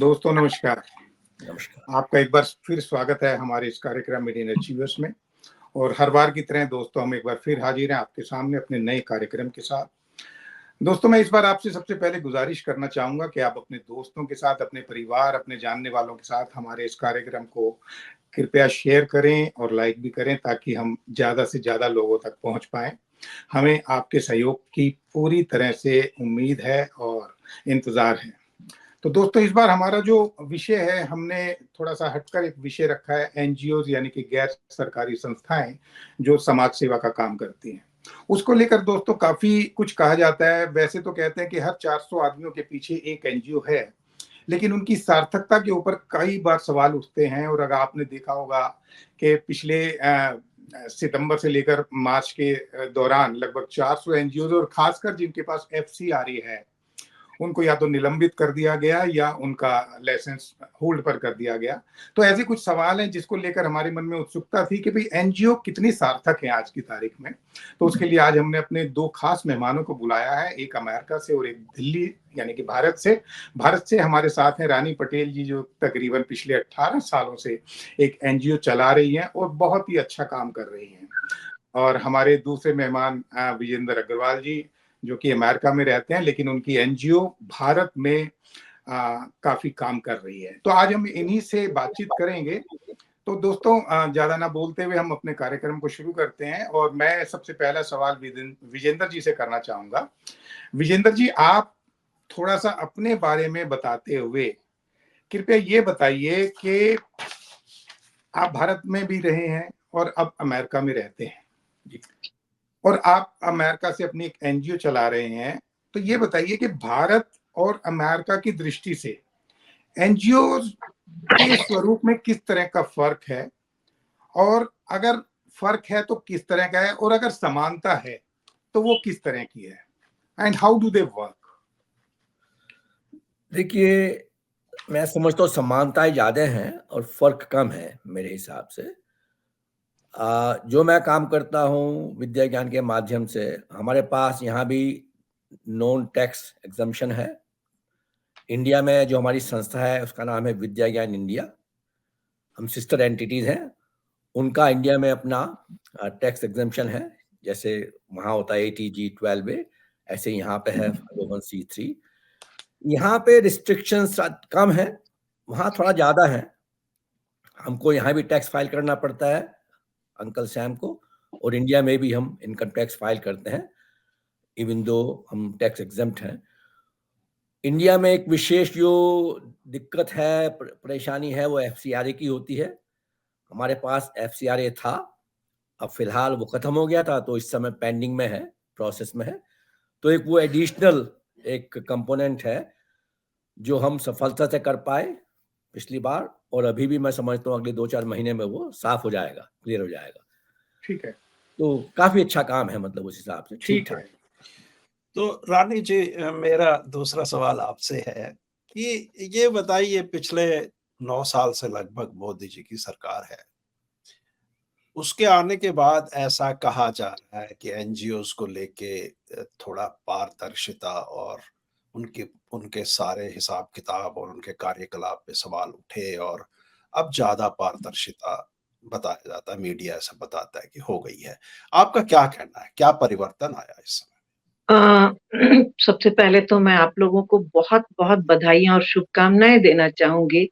दोस्तों नमस्कार। नमस्कार। आपका एक बार फिर स्वागत है हमारे इस कार्यक्रम मीडियन अचीवर्स में। और हर बार की तरह दोस्तों हम एक बार फिर हाजिर हैं आपके सामने अपने नए कार्यक्रम के साथ। दोस्तों मैं इस बार आपसे सबसे पहले गुजारिश करना चाहूंगा कि आप अपने दोस्तों के साथ, अपने परिवार, अपने जानने वालों के साथ हमारे इस कार्यक्रम को कृपया शेयर करें और लाइक भी करें, ताकि हम ज़्यादा से ज़्यादा लोगों तक पहुंच पाएं। हमें आपके सहयोग की पूरी तरह से उम्मीद है और इंतज़ार है। तो दोस्तों इस बार हमारा जो विषय है, हमने थोड़ा सा हटकर एक विषय रखा है, एनजीओज यानी कि गैर सरकारी संस्थाएं जो समाज सेवा का काम करती हैं। उसको लेकर दोस्तों काफी कुछ कहा जाता है। वैसे तो कहते हैं कि हर 400 आदमियों के पीछे एक एनजीओ है, लेकिन उनकी सार्थकता के ऊपर कई बार सवाल उठते हैं। और अगर आपने देखा होगा कि पिछले सितंबर से लेकर मार्च के दौरान लगभग 400 एनजीओ और खासकर जिनके पास एफसीआरए है, उनको या तो निलंबित कर दिया गया या उनका लाइसेंस होल्ड पर कर दिया गया। तो ऐसे कुछ सवाल हैं जिसको लेकर हमारे मन में उत्सुकता थी कि भाई एनजीओ कितनी सार्थक है आज की तारीख में। तो उसके लिए आज हमने अपने दो खास मेहमानों को बुलाया है, एक अमेरिका से और एक दिल्ली यानी कि भारत से। भारत से हमारे साथ हैं रानी पटेल जी, जो तकरीबन पिछले 18 सालों से एक एनजीओ चला रही हैं और बहुत ही अच्छा काम कर रही हैं। और हमारे दूसरे मेहमान विजेंद्र अग्रवाल जी, जो कि अमेरिका में रहते हैं, लेकिन उनकी एनजीओ भारत में काफी काम कर रही है। तो आज हम इन्हीं से बातचीत करेंगे। तो दोस्तों ज्यादा ना बोलते हुए हम अपने कार्यक्रम को शुरू करते हैं। और मैं सबसे पहला सवाल विजेंद्र जी से करना चाहूंगा। विजेंद्र जी, आप थोड़ा सा अपने बारे में बताते हुए कृपया ये बताइए कि आप भारत में भी रहे हैं और अब अमेरिका में रहते हैं जी, और आप अमेरिका से अपनी एक एनजीओ चला रहे हैं। तो ये बताइए कि भारत और अमेरिका की दृष्टि से एनजीओ के स्वरूप में किस तरह का फर्क है, और अगर फर्क है तो किस तरह का है, और अगर समानता है तो वो किस तरह की है, and how do they work. देखिए, मैं समझता हूँ समानताएं ज़्यादा हैं और फर्क कम है मेरे हिसाब से। जो मैं काम करता हूँ विद्या ज्ञान के माध्यम से, हमारे पास यहाँ भी नॉन टैक्स एग्जम्पशन है। इंडिया में जो हमारी संस्था है उसका नाम है विद्या ज्ञान इंडिया। हम सिस्टर एंटिटीज हैं, उनका इंडिया में अपना टैक्स एग्जम्पशन है। जैसे वहाँ होता है ATG 12A, ऐसे यहाँ पे है 501(c)(3). यहाँ पे रिस्ट्रिक्शंस कम है, वहाँ थोड़ा ज़्यादा है। हमको यहाँ भी टैक्स फाइल करना पड़ता है अंकल सैम को, और इंडिया में भी हम इनकम टैक्स फाइल करते हैं, इवन दो हम टैक्स एग्जम्प्ट हैं। इंडिया में एक विशेष जो दिक्कत है, परेशानी है, वो FCRA की होती है। हमारे पास FCRA था, अब फिलहाल वो खत्म हो गया था, तो इस समय पेंडिंग में है, प्रोसेस में है। तो एक वो एडिशनल एक कंपोनेंट है जो हम सफलता से कर पाए पिछली बार, और अभी भी मैं समझता हूँ अगले 2-4 महीने में वो साफ हो जाएगा, क्लियर हो जाएगा। ठीक है, तो काफी अच्छा काम है, मतलब उस हिसाब से ठीक ठाक। तो रानी जी, मेरा दूसरा सवाल आपसे है कि ये बताइए, पिछले 9 साल से लगभग मोदी जी की सरकार है, उसके आने के बाद ऐसा कहा जा रहा है कि एनजीओज को लेके थोड़ा पारदर्शिता और उनके उनके सारे हिसाब किताब और उनके कार्यकलाप पे सवाल उठे, और अब ज्यादा पारदर्शिता बताया जाता है, मीडिया ऐसा बताता है कि हो गई है। आपका क्या कहना है, क्या परिवर्तन आया इस समय? सबसे पहले तो मैं आप लोगों को बहुत-बहुत बधाइयाँ और शुभकामनाएँ देना चाहूँगी।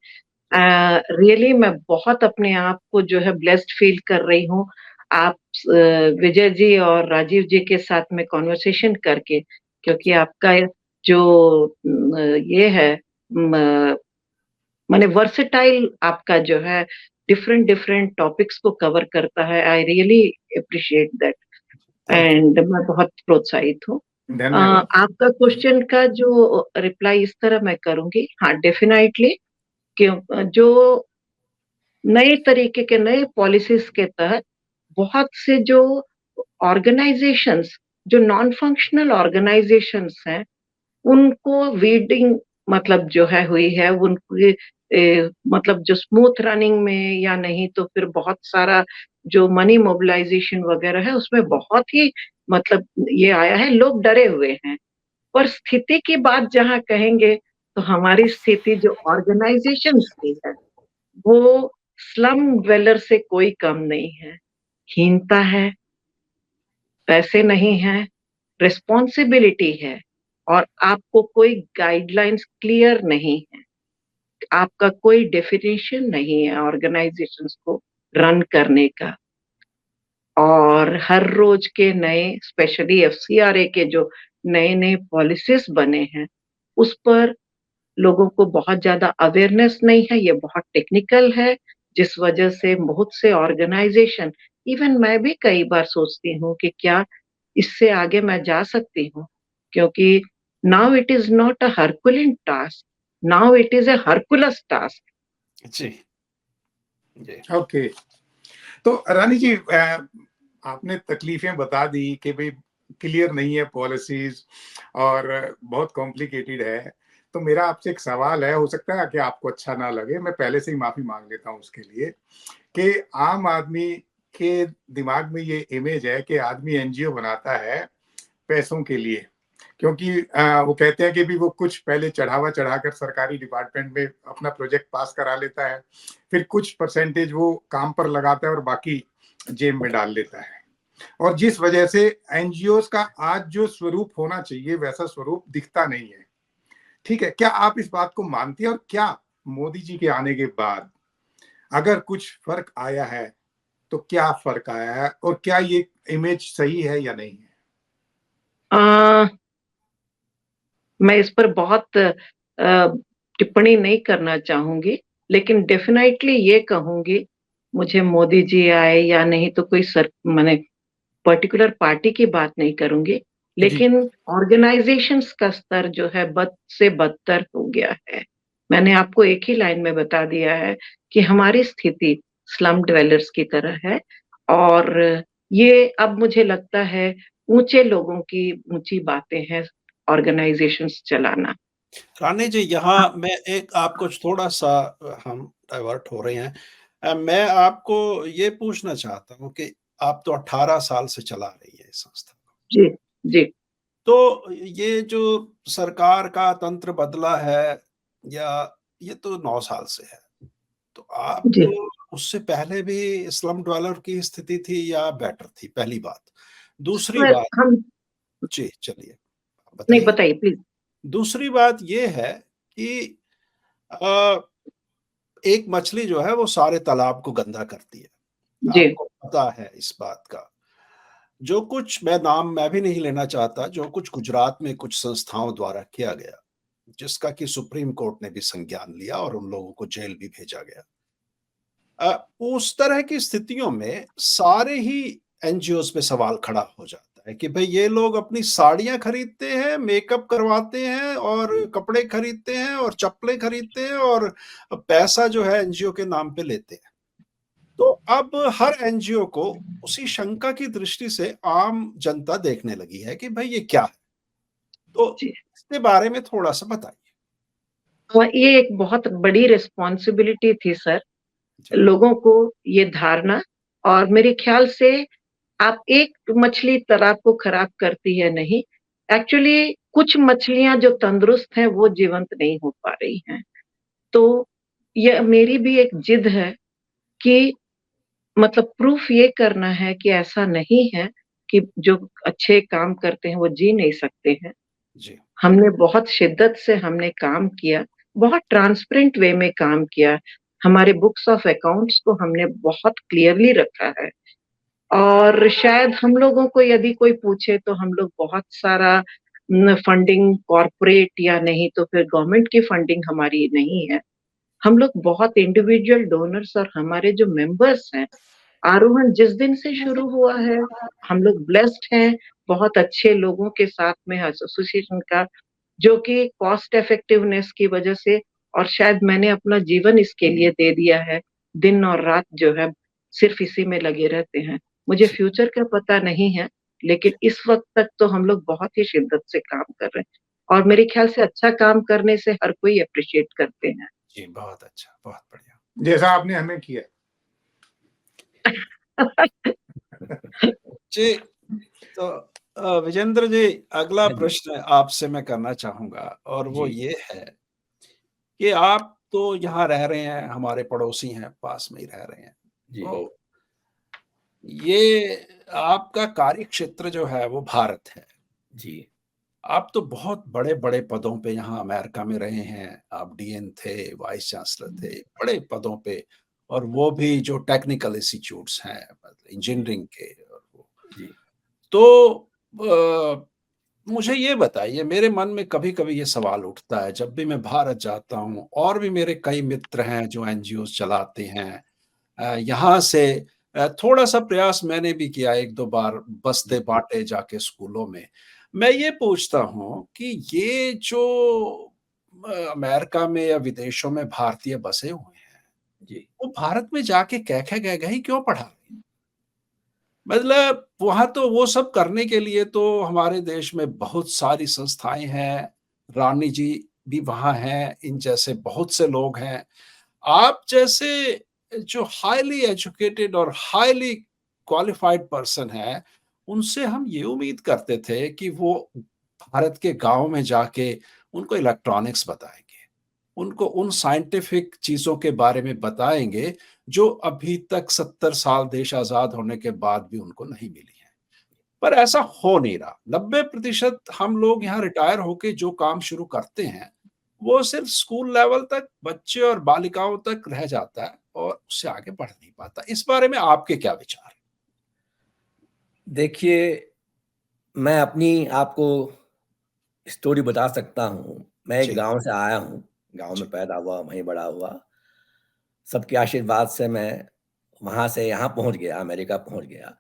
रियली मैं बहुत अपने आप को जो है ब्लेस्ड फील कर रही हूँ। आप विजय जी और राजीव जी के साथ में कन्वर्सेशन करके, क्योंकि आपका जो ये है माने वर्सेटाइल आपका जो है डिफरेंट टॉपिक्स को कवर करता है। I really appreciate that and मैं बहुत प्रोत्साहित हूँ। आपका क्वेश्चन का जो रिप्लाई इस तरह मैं करूँगी, हाँ डेफिनेटली, क्यों जो नए तरीके के नए पॉलिसीज के तहत बहुत से जो ऑर्गेनाइजेशंस, जो नॉन फंक्शनल ऑर्गेनाइजेशंस हैं, उनको वीडिंग मतलब जो है हुई है, उनकी मतलब जो स्मूथ रनिंग में या नहीं तो फिर बहुत सारा जो मनी मोबिलाइजेशन वगैरह है उसमें बहुत ही मतलब ये आया है, लोग डरे हुए हैं। पर स्थिति की बात जहाँ कहेंगे तो हमारी स्थिति जो ऑर्गेनाइजेशन की है वो स्लम ड्वेलर से कोई कम नहीं है। हीनता है, पैसे नहीं हैं, रिस्पॉन्सिबिलिटी है और आपको कोई गाइडलाइंस क्लियर नहीं है। आपका कोई डेफिनेशन नहीं है ऑर्गेनाइजेशंस को रन करने का। और हर रोज के नए स्पेशली एफसीआरए के जो नए-नए पॉलिसीज बने हैं, उस पर लोगों को बहुत ज़्यादा अवेयरनेस नहीं है, ये बहुत टेक्निकल है, जिस वजह से बहुत से ऑर्गेनाइजेशन इवन मैं भी कई बार सोचती हूँ कि क्या इससे आगे मैं जा सकती हूँ? क्योंकि now it is not a herculean task, now it is a Hercules task. जी, जी। ओके। तो रानी जी, आपने तकलीफें बता दी कि भाई क्लियर नहीं है पॉलिसीज और बहुत कॉम्प्लिकेटेड है। तो मेरा आपसे एक सवाल है, हो सकता है कि आपको अच्छा ना लगे, मैं पहले से ही माफी मांग लेता हूँ उसके लिए, कि आम आदमी के दिमाग में ये इमेज है कि आदमी एनजीओ बनाता है पैसों के लिए, क्योंकि वो कहते हैं कि भी वो कुछ पहले चढ़ावा चढ़ाकर सरकारी डिपार्टमेंट में अपना प्रोजेक्ट पास करा लेता है, फिर कुछ परसेंटेज वो काम पर लगाता है और बाकी जेब में डाल लेता है। और जिस वजह से एनजीओ का आज जो स्वरूप होना चाहिए वैसा स्वरूप दिखता नहीं है। ठीक है, क्या आप इस बात को मानती हैं? और क्या मोदी जी के आने के बाद अगर कुछ फर्क आया है तो क्या फर्क आया है, और क्या ये इमेज सही है या नहीं है? मैं इस पर बहुत टिप्पणी नहीं करना चाहूंगी, लेकिन डेफिनेटली ये कहूंगी, मुझे मोदी जी आए या नहीं तो कोई माने पर्टिकुलर पार्टी की बात नहीं करूंगी, जी। लेकिन ऑर्गेनाइजेशंस का स्तर जो है बद से बदतर हो गया है। मैंने आपको एक ही लाइन में बता दिया है कि हमारी स्थिति स्लम ड्वेलर्स की तरह है और ये अब मुझे लगता है ऊंचे लोगों की ऊंची बातें हैं ऑर्गेनाइजेशंस चलाना। रानी जी, यहाँ मैं एक आपको थोड़ा-सा हम डाइवर्ट हो रहे हैं। मैं आपको ये पूछना चाहता हूँ कि आप तो 18 साल से चला रही है इस संस्था को। जी, जी, तो ये जो सरकार का तंत्र बदला है या ये तो 9 साल से है। तो आप जी। उससे पहले भी स्लम डवेलर की स्थिति थी या बेटर थी? पहली बात। दूसरी सर बात हम जी, चलिए नहीं बताइए। बताइए प्लीज़। दूसरी बात ये है कि अ, एक मछली जो है वो सारे तालाब को गंदा करती है। जी, आपको पता है इस बात का। जो कुछ मैं भी नहीं लेना चाहता, जो कुछ गुजरात में कुछ संस्थाओं द्वारा किया गया, जिसका कि सुप्रीम कोर्ट ने भी संज्ञान लिया और उन लोगों को जेल भी भेजा गया। उस तरह की स्थितियों में सारे ही एनजीओज़ पे सवाल खड़ा हो जाता है कि भई ये लोग अपनी साड़ियाँ खरीदते हैं, मेकअप करवाते हैं और कपड़े खरीदते हैं और चप्पलें खरीदते हैं और पैसा जो है एनजीओ के नाम पे लेते हैं। तो अब हर एनजीओ को उसी शंका की दृष्टि से आम जनता देखने लगी है कि भई ये क्या है? तो जी। इसके बारे में थोड़ा-सा बताइए। ये एक बहुत बड़ी रिस्पॉन्सिबिलिटी थी सर, जी, लोगों को ये धारणा और मेरे ख्याल से आप एक मछली तालाब को खराब करती है नहीं, एक्चुअली कुछ मछलियाँ जो तंदुरुस्त हैं वो जीवंत नहीं हो पा रही हैं। तो ये मेरी भी एक जिद है कि मतलब प्रूफ ये करना है कि ऐसा नहीं है कि जो अच्छे काम करते हैं वो जी नहीं सकते हैं। जी, हमने बहुत शिद्दत से हमने काम किया, बहुत ट्रांसपेरेंट वे में काम किया। हमारे बुक्स ऑफ अकाउंट्स को हमने बहुत क्लियरली रखा है और शायद हम लोगों को यदि कोई पूछे तो हम लोग बहुत सारा फंडिंग कॉर्पोरेट या नहीं तो फिर गवर्नमेंट की फंडिंग हमारी नहीं है। हम लोग बहुत इंडिविजुअल डोनर्स और हमारे जो मेंबर्स हैं, आरोहण जिस दिन से शुरू हुआ है, हम लोग ब्लेस्ड हैं, बहुत अच्छे लोगों के साथ में एसोसिएशन का, जो कि कॉस्ट इफेक्टिवनेस की वजह से और शायद मैंने अपना जीवन इसके लिए दे दिया है, दिन और रात जो है सिर्फ इसी में लगे रहते हैं। मुझे जी, फ्यूचर का पता नहीं है, लेकिन इस वक़्त तक तो हम लोग बहुत ही शिद्दत से काम कर रहे हैं और मेरे ख्याल से अच्छा काम करने से हर कोई एप्रिशिएट करते हैं। जी, बहुत अच्छा, बहुत बढ़िया। जैसा आपने हमें किया। जी, तो विजेंद्र जी, अगला हाँ जी, प्रश्न आपसे मैं करना चाहूँगा और वो जी। ये है कि आप तो यहाँ रह रहे हैं, हमारे पड़ोसी हैं, पास में ही रह रहे हैं। जी, तो ये आपका कार्य क्षेत्र जो है वो भारत है। जी, आप तो बहुत बड़े-बड़े पदों पे यहाँ अमेरिका में रहे हैं। आप डीन थे, वाइस चांसलर थे, बड़े पदों पे, और वो भी जो टेक्निकल इंस्टीट्यूट्स हैं, मतलब इंजीनियरिंग के, और वो। जी, तो मुझे ये बताइए, मेरे मन में कभी-कभी ये सवाल उठता है जब भी मैं भारत जाता हूँ, और भी मेरे कई मित्र हैं जो एनजीओज़ चलाते हैं। यहाँ से थोड़ा-सा प्रयास मैंने भी किया 1-2 बार, बस्ते-बांटे जाके स्कूलों में। मैं ये पूछता हूँ कि ये जो अमेरिका में या विदेशों में भारतीय बसे हुए हैं, जी, वो भारत में जाके कै-कै गै-गै ही क्यों पढ़ा रहे हैं? मतलब वहाँ तो वो सब करने के लिए तो हमारे देश में बहुत सारी संस्थाएँ हैं, रानी जी भी वहाँ हैं, इन जैसे बहुत से लोग हैं। आप जैसे जो हाइली एजुकेटेड और हाइली क्वालिफाइड पर्सन है, उनसे हम ये उम्मीद करते थे कि वो भारत के गाँव में जाके उनको इलेक्ट्रॉनिक्स बताएँगे, उनको उन साइंटिफिक चीज़ों के बारे में बताएँगे, जो अभी तक 70 साल देश आज़ाद होने के बाद भी उनको नहीं मिली हैं। पर ऐसा हो नहीं रहा। 90% हम लोग यहाँ रिटायर होके जो काम शुरू करते हैं, वो सिर्फ़ स्कूल लेवल तक बच्चे और बालिकाओं तक रह जाता है और उससे आगे बढ़ नहीं पाता। इस बारे में आपके क्या विचार हैं? देखिए, मैं अपनी आपको स्टोरी बता सकता हूँ। मैं एक जी, गाँव से आया हूँ, गाँव में जी, पैदा हुआ, वहीं बड़ा हुआ। सबके आशीर्वाद से मैं वहाँ से यहाँ पहुँच गया, अमेरिका पहुँच गया।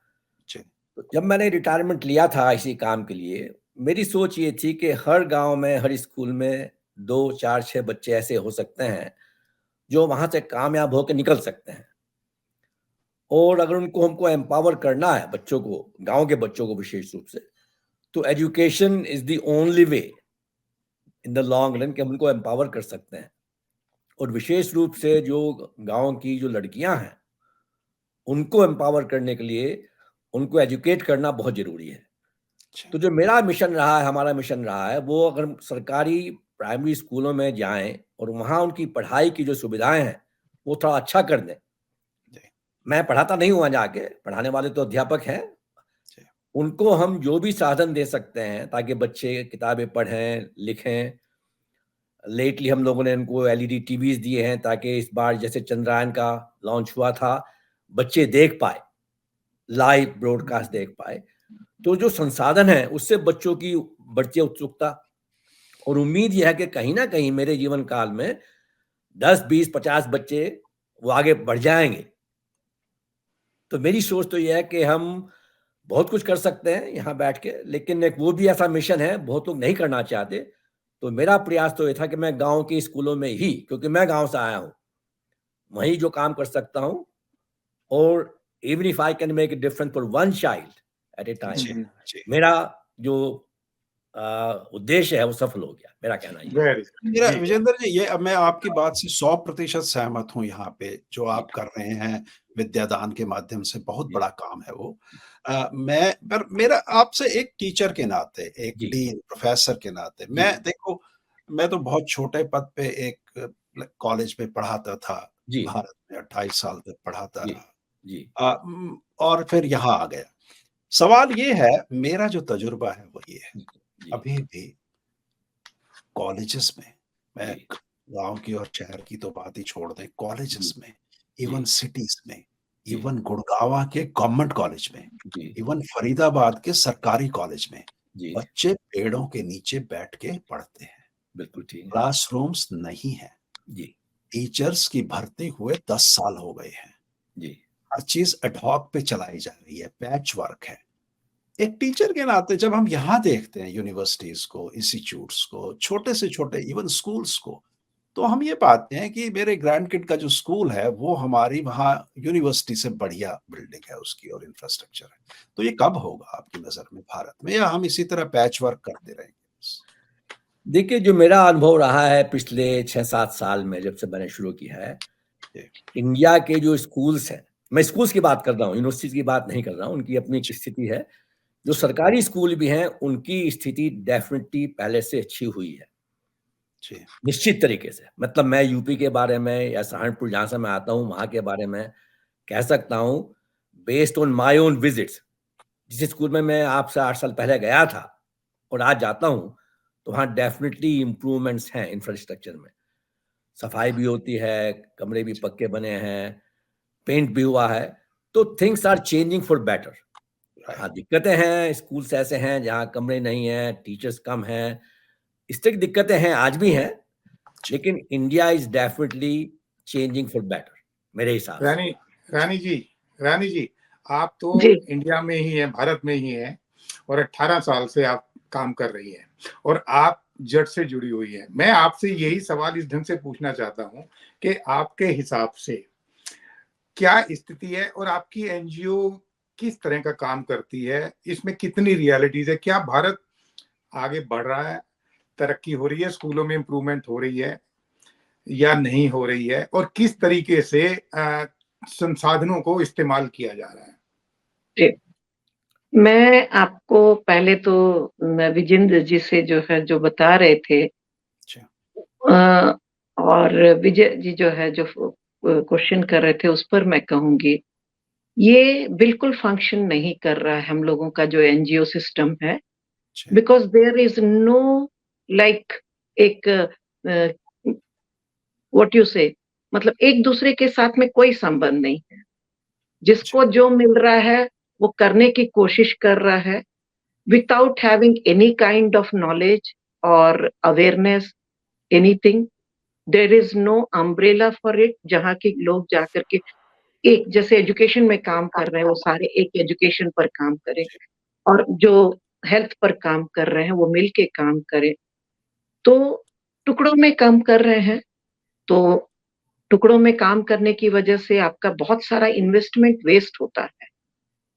जी, तो जब मैंने रिटायरमेंट लिया था इसी काम के लिए, मेरी सोच ये थी कि हर गाँव में, हर स्कूल में 2, 4, 6 बच्चे ऐसे हो सकते हैं, जो वहाँ से कामयाब होके निकल सकते हैं। और अगर उनको हमको एम्पावर करना है बच्चों को, गाँव के बच्चों को विशेष रूप से, तो education is the only way in the long run कि हम उनको एम्पावर कर सकते हैं। और विशेष रूप से जो गाँव की जो लड़कियाँ हैं, उनको एम्पावर करने के लिए उनको एजुकेट करना बहुत ज़रूरी है। जी, तो जो मेरा मिशन रहा है, हमारा मिशन रहा है, वो अगर सरकारी प्राइमरी स्कूलों में जाएँ और वहाँ उनकी पढ़ाई की जो सुविधाएँ हैं, वो थोड़ा अच्छा कर दें। जी, मैं पढ़ाता नहीं हूँ वहाँ जाके, पढ़ाने वाले तो अध्यापक हैं। जी, उनको हम जो भी साधन दे सकते हैं ताकि बच्चे किताबें पढ़ें, लिखें। लेटली हम लोगों ने उनको एलईडी टीवीज़ दिए हैं ताकि इस बार जैसे चंद्रयान का लॉन्च हुआ था, बच्चे देख पाएँ, लाइव ब्रॉडकास्ट देख पाएँ। तो जो संसाधन हैं, उससे बच्चों की बढ़ती उत्सुकता और उम्मीद ये है कि कहीं न कहीं मेरे जीवन काल में 10, 20, 50 बच्चे वो आगे बढ़ जाएँगे। तो मेरी सोच तो ये है कि हम बहुत कुछ कर सकते हैं यहाँ बैठ के, लेकिन एक वो भी ऐसा मिशन है, बहुत लोग नहीं करना चाहते। तो मेरा प्रयास तो ये था कि मैं गाँव के स्कूलों में ही, क्योंकि मैं गाँव से आया हूँ, वहीं जो काम कर सकता हूँ और even if I can make a difference for one child at a time, जी, जी। मेरा जो उद्देश्य है वो सफल हो गया। मेरा कहना ये है। वेरी मेरा जी विजेंद्र जी, ये अब मैं आपकी बात से 100% सहमत हूँ यहाँ पे, जो जी, आप कर रहे हैं विद्यादान के माध्यम से, बहुत जी, बड़ा काम है वो। मैं पर मेरा आपसे एक टीचर के नाते, एक जी, डीन, प्रोफ़ेसर के नाते, जी, मैं देखो, मैं तो बहुत छोटे पद पे एक कॉलेज में पढ़ाता था, जी, भारत में 28 साल तक पढ़ाता जी, रहा। जी, और फिर यहाँ आ गया। सवाल ये है, मेरा जो तजुर्बा है वो ये है, जी, अभी भी कॉलेजेस में, मैं जी, गाँव की और शहर की तो बात ही छोड़ दें, कॉलेजेस जी, में, जी, इवन सिटीज़ में, जी, इवन गुड़गाँव के गवर्नमेंट कॉलेज में, जी, इवन फरीदाबाद के सरकारी कॉलेज में, जी, बच्चे पेड़ों के नीचे बैठ के पढ़ते हैं। बिल्कुल ठीक है। क्लासरूम्स नहीं हैं। जी, टीचर्स की भर्ती हुए 10 साल हो गए हैं। जी, हर चीज़ एड हॉक पे चलाई जा रही है, पैच वर्क है। एक टीचर के नाते जब हम यहाँ देखते हैं यूनिवर्सिटीज़ को, इंस्टीट्यूट्स को, छोटे से छोटे इवन स्कूल्स को, तो हम ये पाते हैं कि मेरे ग्रैंडकिड का जो स्कूल है, वो हमारी वहाँ यूनिवर्सिटी से बढ़िया बिल्डिंग है उसकी और इंफ्रास्ट्रक्चर है। तो ये कब होगा आपकी नज़र में भारत में, या हम इसी तरह पैच वर्क करते रहेंगे बस? देखिए जो मेरा अनुभव रहा है पिछले 6-7 साल में जब से मैंने शुरू किया है, जी, इंडिया के जो स्कूल्स हैं, मैं स्कूल्स की बात कर रहा हूँ, यूनिवर्सिटीज़ की बात नहीं कर रहा हूँ, उनकी अपनी एक जी, स्थिति है। जो जी, सरकारी स्कूल भी हैं, उनकी स्थिति डेफ़िनिटली पहले से अच्छी हुई है। निश्चित तरीके से। मतलब मैं यूपी के बारे में या सहारनपुर जहाँ से मैं आता हूँ वहाँ के बारे में कह सकता हूँ based on my own visits. जिस स्कूल में मैं आज से 8 साल पहले गया था और आज जाता हूँ तो वहाँ डेफिनेटली इम्प्रूवमेंट्स हैं इंफ्रास्ट्रक्चर में। सफाई भी होती है, कमरे भी पक्के बने हैं, पेंट भी हुआ है, तो things are changing for better. हाँ, दिक्कतें हैं, स्कूल्स ऐसे हैं जहाँ कमरे नहीं हैं, टीचर्स कम हैं, इस तरह की दिक्कतें हैं, आज भी हैं, लेकिन India is definitely changing for better मेरे हिसाब से। रानी जी, आप तो इंडिया में ही हैं, भारत में ही हैं और 18 साल से आप काम कर रही हैं और आप जड़ से जुड़ी हुई है। मैं आपसे यही सवाल इस ढंग से पूछना चाहता हूं कि आपके हिसाब से क्या स्थिति है और आपकी एनजीओ किस तरह का काम करती है, इसमें कितनी रियलिटीज है, क्या भारत आगे बढ़ रहा है, तरक्की हो रही है, स्कूलों में इम्प्रूवमेंट हो रही है या नहीं हो रही है, और किस तरीके से संसाधनों को इस्तेमाल किया जा रहा है? मैं आपको पहले तो विजेंद्र जी से जो बता रहे थे और विजय जी जो क्वेश्चन कर रहे थे उस पर मैं कहूंगी ये बिल्कुल फंक्शन नहीं कर रहा है हम लोगों का जो एनजीओ सिस्टम है, because there is no like एक व्हाट यू से, मतलब एक दूसरे के साथ में कोई संबंध नहीं है। जिसको जो मिल रहा है वो करने की कोशिश कर रहा है without having any kind of knowledge और awareness anything. There is no umbrella for it, जहाँ के लोग जाकर के एक जैसे एजुकेशन में काम कर रहे हैं वो सारे एक एजुकेशन पर काम करें और जो हेल्थ पर काम कर रहे हैं वो मिल के काम करें। तो टुकड़ों में काम कर रहे हैं, तो टुकड़ों में काम करने की वजह से आपका बहुत सारा इन्वेस्टमेंट वेस्ट होता है।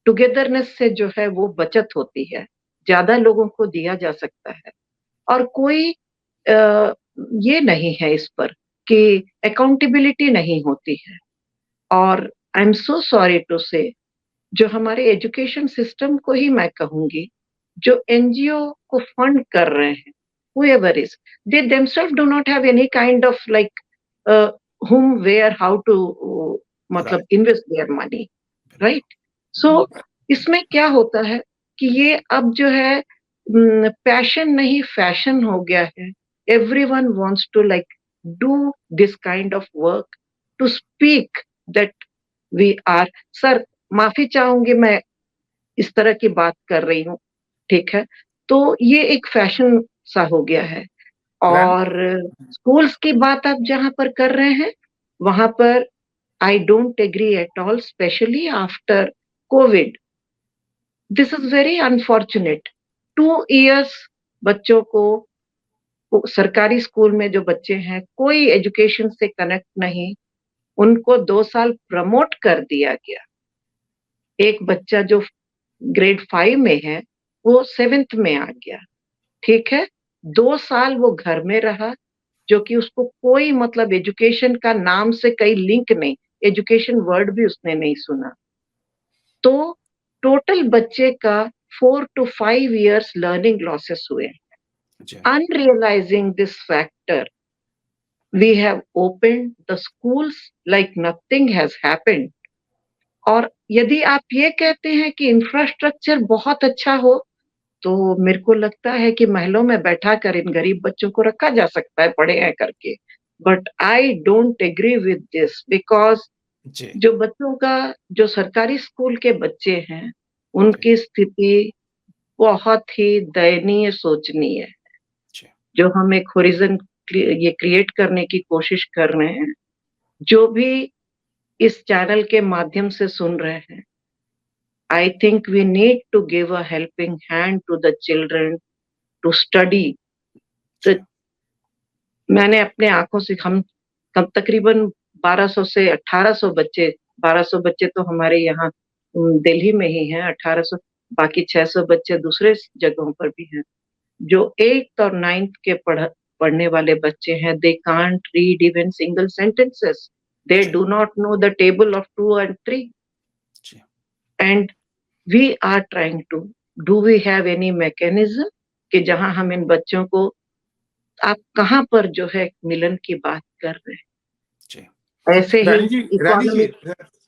टुगेदरनेस से जो है वो बचत होती है, ज्यादा लोगों को दिया जा सकता है और कोई ये नहीं है इस पर कि अकाउंटेबिलिटी नहीं होती है। और I am so sorry to say जो हमारे एजुकेशन सिस्टम को ही मैं कहूंगी जो एनजीओ को फंड कर रहे हैं, whoever is, they themselves do not have any kind of like whom, where, how to मतलब invest their money, right? So इसमें क्या होता है कि ये अब जो है पैशन नहीं फैशन हो गया है। Everyone wants to like do this kind of work to speak that we are, sir माफी चाहूंगी मैं इस तरह की बात कर रही हूँ, ठीक है? तो ये एक फैशन सा हो गया है। और स्कूल्स की बात आप जहाँ पर कर रहे हैं वहां पर I don't agree at all, specially after COVID. This is very unfortunate. 2 years बच्चों को सरकारी स्कूल में जो बच्चे हैं कोई एजुकेशन से कनेक्ट नहीं, उनको 2 साल प्रमोट कर दिया गया। एक बच्चा जो ग्रेड 5 में है वो 7th में आ गया, ठीक है? 2 साल वो घर में रहा, जो कि उसको कोई मतलब एजुकेशन का नाम से कहीं लिंक नहीं, एजुकेशन वर्ड भी उसने नहीं सुना। तो टोटल बच्चे का 4 to 5 इयर्स लर्निंग लॉसेस हुए। Unrealising this factor, we have opened the schools like nothing has happened। और यदि आप ये कहते हैं कि इंफ्रास्ट्रक्चर बहुत अच्छा हो तो मेरे को लगता है कि महलों में बैठा कर इन गरीब बच्चों को रखा जा सकता है पढ़े हैं करके, but I don't agree with this because जो बच्चों का जो सरकारी स्कूल के बच्चे हैं उनकी स्थिति बहुत ही दयनीय सोचनीय है। जो हम एक होरिजन ये क्रिएट करने की कोशिश कर रहे हैं, जो भी इस चैनल के माध्यम से सुन रहे हैं, I think we need to give a helping hand to the children to study। तो मैंने अपने आंखों से हम तकरीबन 1200 से 1800 बच्चे, 1200 बच्चे तो हमारे यहाँ दिल्ली में ही हैं, 1800 बाकी 600 बच्चे दूसरे जगहों पर भी हैं, जो 8th और 9th के पढ़ने वाले बच्चे हैं। They can't read even single sentences, they do not know the table of 2 and 3 and we are trying to, do we have any mechanism कि जहां हम इन बच्चों को आप कहाँ पर जो है मिलन की बात कर रहे हैं? जी। ऐसे ही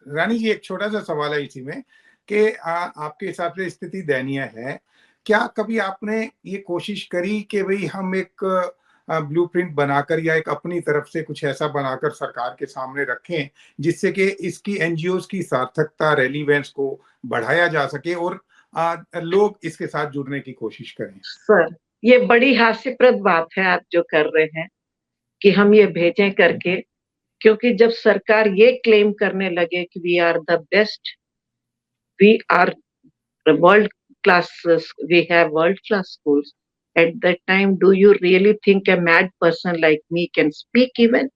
रानी जी एक छोटा सा सवाल है इसी में कि आपके हिसाब से स्थिति दयनीय है। क्या कभी आपने ये कोशिश करी कि भाई हम एक ब्लूप्रिंट बनाकर या एक अपनी तरफ से कुछ ऐसा बनाकर सरकार के सामने रखें जिससे कि इसकी एनजीओज की सार्थकता, रेलिवेंस को बढ़ाया जा सके और लोग इसके साथ जुड़ने की कोशिश करें? सर, ये बड़ी हास्यप्रद बात है आप जो कर रहे हैं कि हम ये भेजें करके, क्योंकि जब सरकार ये क्लेम करने लगे कि we are the best, we are world class, we have world class schools. At that time, do you really think a mad person like me can speak even?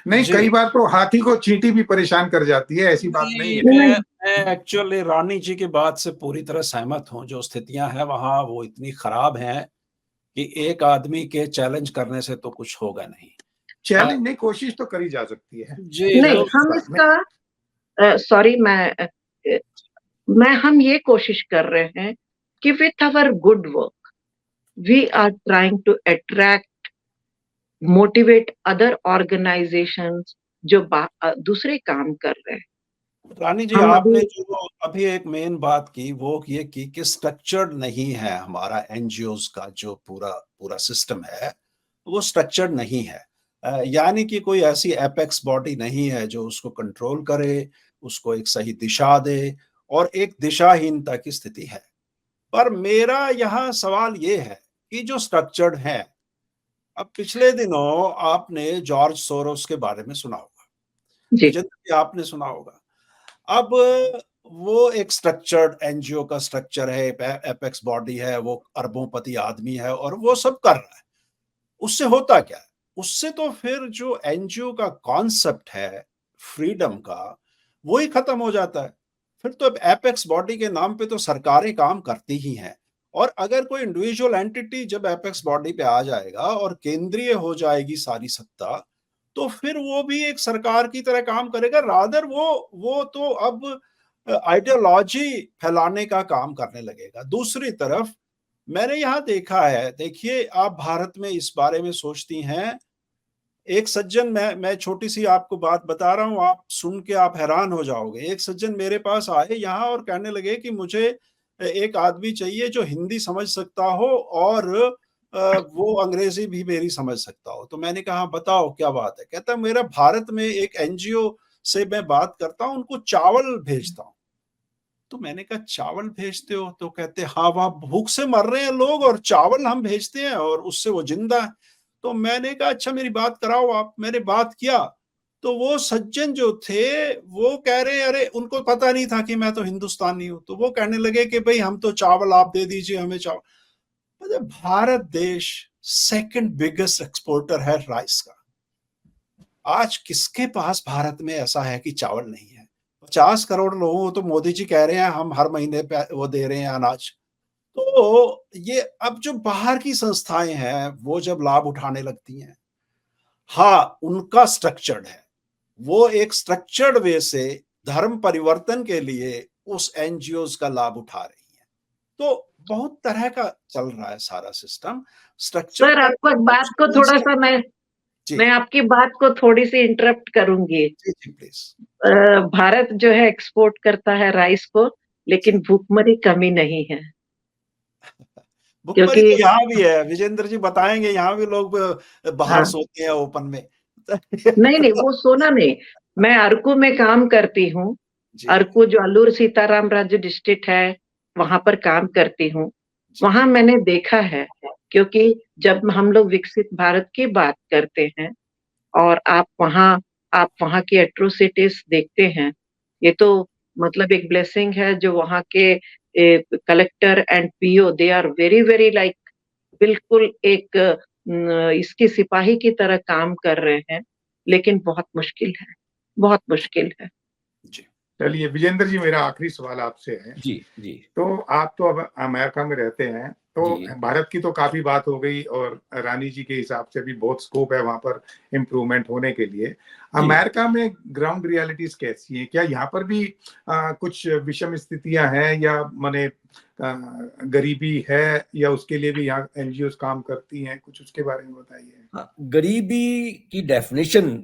नहीं, कई बार तो हाथी को चींटी भी परेशान कर जाती है, ऐसी बात नहीं है। मैं एक्चुअली रानी जी की बात से पूरी तरह सहमत हूँ। जो स्थितियां हैं वहां वो इतनी खराब हैं कि एक आदमी के चैलेंज करने से तो कुछ होगा नहीं। चैलेंज नहीं, कोशिश तो करी जा सकती है जी। नहीं, तो हम इसका सॉरी हम ये कोशिश कर रहे हैं कि with our good work we are trying to attract, motivate other organisations जो दूसरे काम कर रहे हैं। रानी जी, हम आपने अभी जो अभी एक मेन बात की वो ये की कि स्ट्रक्चर्ड नहीं है हमारा एनजीओज का जो पूरा सिस्टम है, वो स्ट्रक्चर्ड नहीं है। यानी कि कोई ऐसी एपेक्स बॉडी नहीं है जो उसको कंट्रोल करे, उसको एक सही दिशा दे, और एक दिशाहीनता की स्थिति है। पर मेरा यहाँ सवाल ये है कि जो स्ट्रक्चर्ड है, अब पिछले दिनों आपने जॉर्ज सोरोस के बारे में सुना होगा, जी, विजेंद्र जी आपने सुना होगा। अब वो एक स्ट्रक्चर्ड एनजीओ का स्ट्रक्चर है, एपेक्स बॉडी है, वो अरबोंपति आदमी है और वो सब कर रहा है। उससे होता क्या है? उससे तो फिर जो एनजीओ का कॉन्सेप्ट है फ्रीडम का, वो ही खत्म हो जाता है। फिर तो अब एपेक्स बॉडी के नाम पे तो सरकारें काम करती ही हैं, और अगर कोई इंडिविजुअल एंटिटी जब एपेक्स बॉडी पे आ जाएगा और केंद्रीय हो जाएगी सारी सत्ता, तो फिर वो भी एक सरकार की तरह काम करेगा। रादर वो तो अब आइडियोलॉजी फैलाने का काम करने लगेगा। दूसरी तरफ मैंने यहाँ देखा है, देखिए आप भारत में इस बारे में सोचती हैं, एक सज्जन, मैं छोटी सी आपको बात बता रहा हूँ, आप सुन के आप हैरान हो जाओगे। एक सज्जन मेरे पास आए यहाँ और कहने लगे कि मुझे एक आदमी चाहिए जो हिंदी समझ सकता हो और वो अंग्रेजी भी मेरी समझ सकता हो। तो मैंने कहा बताओ क्या बात है? कहता मेरा भारत में एक एनजीओ से मैं बात करता हूँ, उनको चावल भेजता हूँ। तो मैंने कहा चावल भेजते हो? तो कहते हाँ, वहां भूख से मर रहे हैं लोग और चावल हम भेजते हैं और उससे वो जिंदा है। तो मैंने कहा अच्छा मेरी बात कराओ आप। मैंने बात किया तो वो सज्जन जो थे वो कह रहे अरे, उनको पता नहीं था कि मैं तो हिंदुस्तानी हूं। तो वो कहने लगे कि भाई हम तो चावल आप दे दीजिए हमें चावल। मतलब भारत देश सेकंड बिगेस्ट एक्सपोर्टर है राइस का। आज किसके पास भारत में ऐसा है कि चावल नहीं है? 50 करोड़ लोगों को तो मोदी जी कह रहे हैं हम हर महीने वो दे रहे हैं अनाज। तो ये अब जो बाहर की संस्थाएं हैं वो जब लाभ उठाने लगती हैं, हाँ उनका स्ट्रक्चर्ड है, वो एक स्ट्रक्चर्ड वे से धर्म परिवर्तन के लिए उस एनजीओज का लाभ उठा रही हैं। तो बहुत तरह का चल रहा है सारा सिस्टम स्ट्रक्चर। सर आपको बात को थोड़ा सा मैं आपकी बात को थोड़ी सी इंटरप्ट करूंगी। जी जी प्लीज। भारत जो है एक्सपोर्ट करता है राइस को, लेकिन भूखमरी कमी नहीं है। भुखमरी क्योंकि तो यहाँ भी है, विजेंद्र जी बताएंगे, यहाँ भी लोग बाहर हाँ, सोते हैं ओपन में। नहीं वो सोना नहीं। मैं अरकू में काम करती हूँ। जी अरकू जो अल्लूर सीताराम राज्य डिस्ट्रिक्ट है, वहां पर काम करती हूँ। जी वहां मैंने देखा है, क्योंकि जब हम लोग विकसित भारत की बात करते हैं और आप वहां की एट्रोसिटीज देखते हैं, ये तो मतलब एक ब्लेसिंग है जो वहां के collector and PO they are very very like, बिल्कुल एक इसकी सिपाही की तरह काम कर रहे हैं। लेकिन बहुत मुश्किल है, बहुत मुश्किल है। जी चलिए विजेंद्र जी, मेरा आखिरी सवाल आपसे है। जी जी तो आप तो अब अमेरिका में रहते हैं, तो जी भारत की तो काफी बात हो गई और रानी जी के हिसाब से भी बहुत स्कोप है वहां पर इम्प्रूवमेंट होने के लिए। जी अमेरिका में ग्राउंड रियलिटीज कैसी हैं? क्या यहाँ पर भी कुछ विषम स्थितियां हैं, या माने गरीबी है, या उसके लिए भी यहाँ एनजीओ काम करती हैं? कुछ उसके बारे में बताइए। हाँ, गरीबी की डेफिनेशन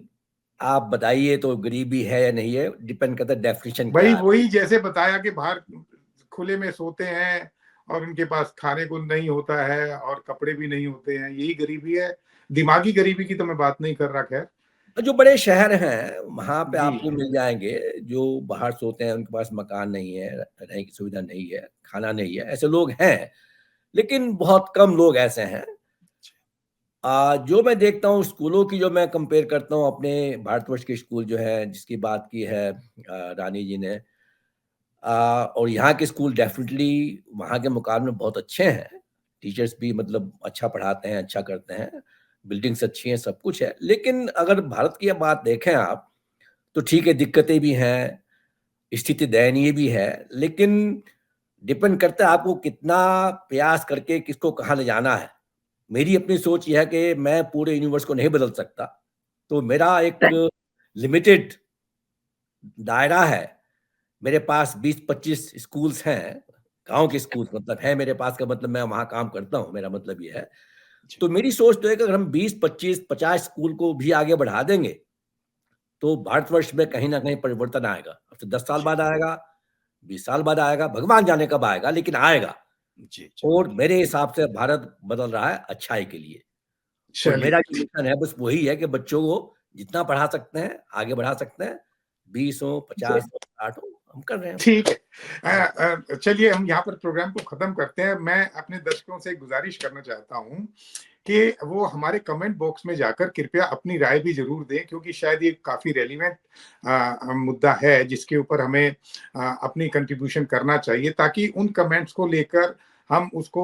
आप बताइए, तो गरीबी है या नहीं है, डिपेंड करता है डेफिनेशन क्या भाई है। वही जैसे बताया कि बाहर खुले में सोते हैं और उनके पास खाने को नहीं होता है और कपड़े भी नहीं होते हैं, यही गरीबी है। दिमागी गरीबी की तो मैं बात नहीं कर रहा। खैर, जो बड़े शहर हैं वहां पे जी आपको मिल जाएंगे, जो बाहर सोते हैं, उनके पास मकान नहीं है, रहने की सुविधा नहीं है, खाना नहीं है, ऐसे लोग हैं, लेकिन बहुत कम लोग ऐसे हैं। जो मैं देखता हूँ स्कूलों की, जो मैं कंपेयर करता हूँ अपने भारतवर्ष के स्कूल जो है, जिसकी बात की है रानी जी ने, और यहाँ के स्कूल डेफिनेटली वहाँ के मुकाबले में बहुत अच्छे हैं। टीचर्स भी मतलब अच्छा पढ़ाते हैं, अच्छा करते हैं, बिल्डिंग्स अच्छी हैं, सब कुछ है। लेकिन अगर भारत की बात देखें आप, तो ठीक है, दिक्कतें भी हैं, स्थिति दयनीय भी है, लेकिन डिपेंड करता है आपको कितना प्रयास करके किसको कहाँ ले जाना है। मेरी अपनी सोच यह है कि मैं पूरे यूनिवर्स को नहीं बदल सकता, तो मेरा एक लिमिटेड दायरा है। मेरे पास 20-25 स्कूल्स हैं, गाँव के स्कूल्स मतलब हैं मेरे पास, का मतलब मैं वहाँ काम करता हूँ, मेरा मतलब ये है। तो मेरी सोच तो है कि अगर हम 20, 25, 50 स्कूल को भी आगे बढ़ा देंगे, तो भारतवर्ष में कहीं न कहीं परिवर्तन आएगा। अब तो 10 साल बाद आएगा, 20 साल बाद आएगा, भगवान जाने कब आएगा, लेकिन आएगा। जी और मेरे हिसाब से भारत बदल रहा है अच्छाई के लिए। और मेरा जो चलिए मिशन है बस वही है कि बच्चों को जितना पढ़ा सकते हैं, आगे बढ़ा सकते हैं, 20 हो, 50 हो, 60 हो, हम कर रहे हैं। ठीक है। चलिए हम यहाँ पर प्रोग्राम को खत्म करते हैं। मैं अपने दर्शकों से गुजारिश करना चाहता हूँ कि वो हमारे कमेंट बॉक्स में जाकर कृपया अपनी राय भी जरूर दें, क्योंकि शायद ये काफी रेलिवेंट मुद्दा है जिसके ऊपर हमें अपनी कंट्रीब्यूशन करना चाहिए, ताकि उन कमेंट्स को लेकर हम उसको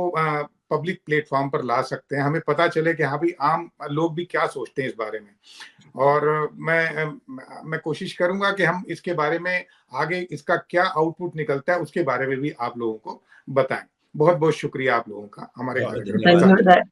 पब्लिक प्लेटफॉर्म पर ला सकते हैं। हमें पता चले कि हाँ भाई, आम लोग भी क्या सोचते हैं इस बारे में। और मैं कोशिश करूंगा कि हम इसके बारे में आगे इसका क्या आउटपुट निकलता है उसके बारे में भी आप लोगों को बताएं। बहुत बहुत शुक्रिया आप लोगों का हमारे बहुत कार्यक्रम में धन्यवाद। शामिल धन्यवाद।